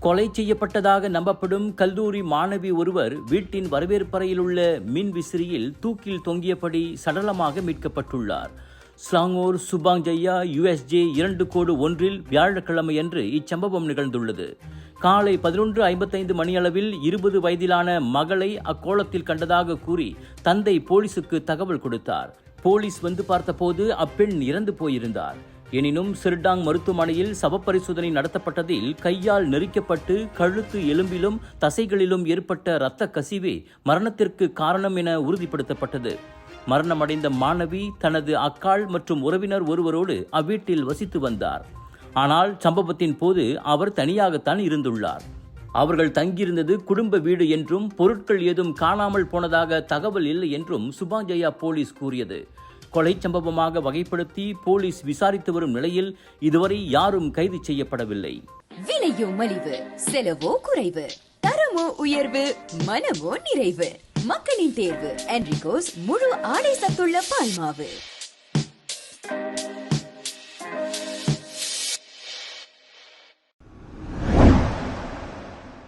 கொலை செய்யப்பட்டதாக நம்பப்படும் கல்லூரி மாணவி ஒருவர் வீட்டின் வரவேற்பறையில் உள்ள மின் விசிறியில் தூக்கில் தொங்கியபடி சடலமாக மீட்கப்பட்டுள்ளார். ஸ்லாங்கூர் சுபாங்ஜையா USJ 2:1 வியாழக்கிழமையன்று இச்சம்பவம் நிகழ்ந்துள்ளது. காலை 11:55 மணியளவில் 20 வயதிலான மகளை அக்கோலத்தில் கண்டதாக கூறி தந்தை போலீசுக்கு தகவல் கொடுத்தார். போலீஸ் வந்து பார்த்தபோது அப்பெண் இறந்து போயிருந்தார். எனினும் சிர்டாங் மருத்துவமனையில் சவப்பரிசோதனை நடத்தப்பட்டதில் கையால் நெரிக்கப்பட்டு கழுத்து எலும்பிலும் தசைகளிலும் ஏற்பட்ட இரத்த கசிவே மரணத்திற்கு காரணம் என உறுதிப்படுத்தப்பட்டது. மரணமடைந்த மாணவி தனது அக்காள் மற்றும் உறவினர் ஒருவரோடு அவ்வீட்டில் வசித்து வந்தார். ஆனால் சம்பவத்தின் போது அவர் தனியாகத்தான் இருந்துள்ளார். அவர்கள் தங்கியிருந்தது குடும்ப வீடு என்றும் பொருட்கள் ஏதும் காணாமல் போனதாக தகவல் இல்லை என்றும் சுபாங்ஜயா போலீஸ் கூறியது. கொலை சம்பவமாக வகைப்படுத்தி போலீஸ் விசாரித்து வரும் நிலையில் இதுவரை யாரும் கைது செய்யப்படவில்லை. விலையோ மலிவு, செலவோ குறைவு, தரமோ உயர்வு, மனமோ நிறைவு. மக்களின் தேர்வு என்ரிகோஸ் முழு ஆடை சத்துள்ள பால்மாவு.